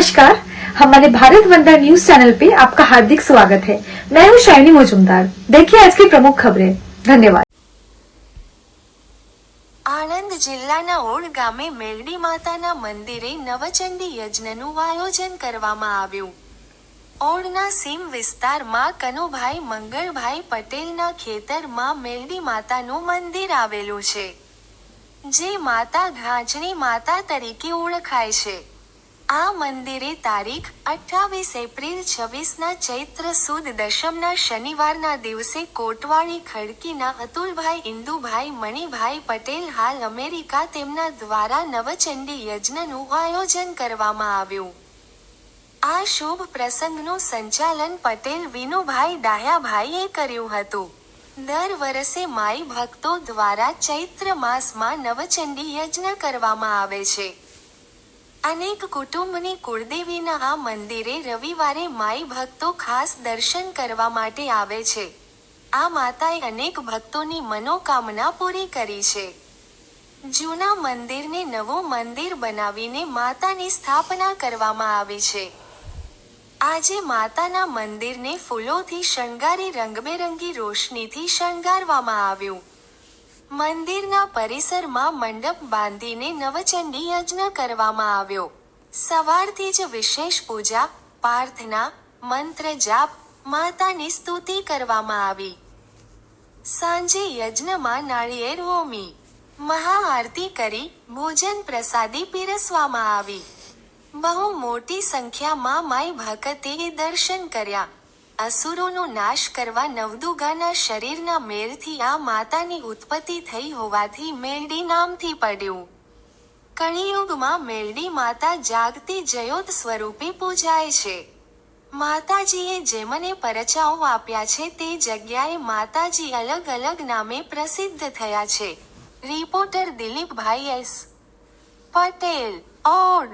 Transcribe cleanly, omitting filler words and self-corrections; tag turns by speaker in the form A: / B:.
A: नमस्कार, हमारे भारत वंदना news channel पे आपका हार्दिक स्वागत है। मैं हूँ शाइनी मुजुमदार। देखिए आज की प्रमुख खबरें। धन्यवाद।
B: આણંદ જિલ્લાના ઓડ ગામે મેરડી માતાના મંદિરે નવચંડી યજ્ઞનું આયોજન કરવામાં આવ્યું। ઓડના સીમ વિસ્તારમાં કનુભાઈ મંગળભાઈ પટેલના ખેતરમાં મેરડી માતાનું મંદિર આવેલું છે, જે માતા ઘાંચણી માતા તરીકે ઓળખાય છે। આ મંદિરે તારીખ 28 એપ્રિલ 26ના ચૈત્ર સુદ દશમના શનિવારના દિવસે કોટવાળી ખડકીના અતુલભાઈ ઇન્દુભાઈ મણિભાઈ પટેલ હાલ અમેરિકા તેમના દ્વારા નવચંડી યજ્ઞનું આયોજન કરવામાં આવ્યું। આ શુભ પ્રસંગનું સંચાલન પટેલ વિનુભાઈ ડાહ્યાભાઈએ કર્યું હતું। દર વર્ષે માઈ ભક્તો દ્વારા ચૈત્ર માસમાં નવચંડી યજ્ઞ કરવામાં આવે છે। અનેક કુટુંબની કુળદેવીના આ મંદિરે રવિવારે માઈ ભક્તો ખાસ દર્શન કરવા માટે આવે છે। આ માતાએ અનેક ભક્તોની મનોકામના પૂરી કરી છે। જૂના મંદિરને નવું મંદિર બનાવીને માતાની સ્થાપના કરવામાં આવી છે। આજે માતાના મંદિરને ફૂલોથી શણગારી રંગબેરંગી રોશનીથી શણગારવામાં આવ્યું। મંદિરના પરિસરમાં મંડપ બાંધીને નવચંડી યજ્ઞ કરવામાં આવ્યો। સવારથી જ વિશેષ પૂજા, પ્રાર્થના, મંત્ર જાપ, માતાની સ્તુતિ કરવામાં આવી। સાંજે યજ્ઞમાં નાળિયેર હોમી, મહાઆરતી કરી ભોજન પ્રસાદી પીરસવામાં આવી। બહુ મોટી સંખ્યામાં માઈ ભક્તોએ દર્શન કર્યા। અસુરોનો નાશ કરવા નવદુર્ગાના શરીરના મેળથી આ માતાની ઉત્પત્તિ થઈ હોવાથી મેરડી નામથી પડ્યું। કળિયુગમાં મેરડી માતા જાગતી જ્યોત સ્વરૂપે પૂજાય છે। માતાજીએ જેમને પરચાઓ આપ્યા છે તે જગ્યાએ માતાજી અલગ અલગ નામે પ્રસિદ્ધ થયા છે। રિપોર્ટર દિલીપભાઈ એસ પટેલ, ઓડ।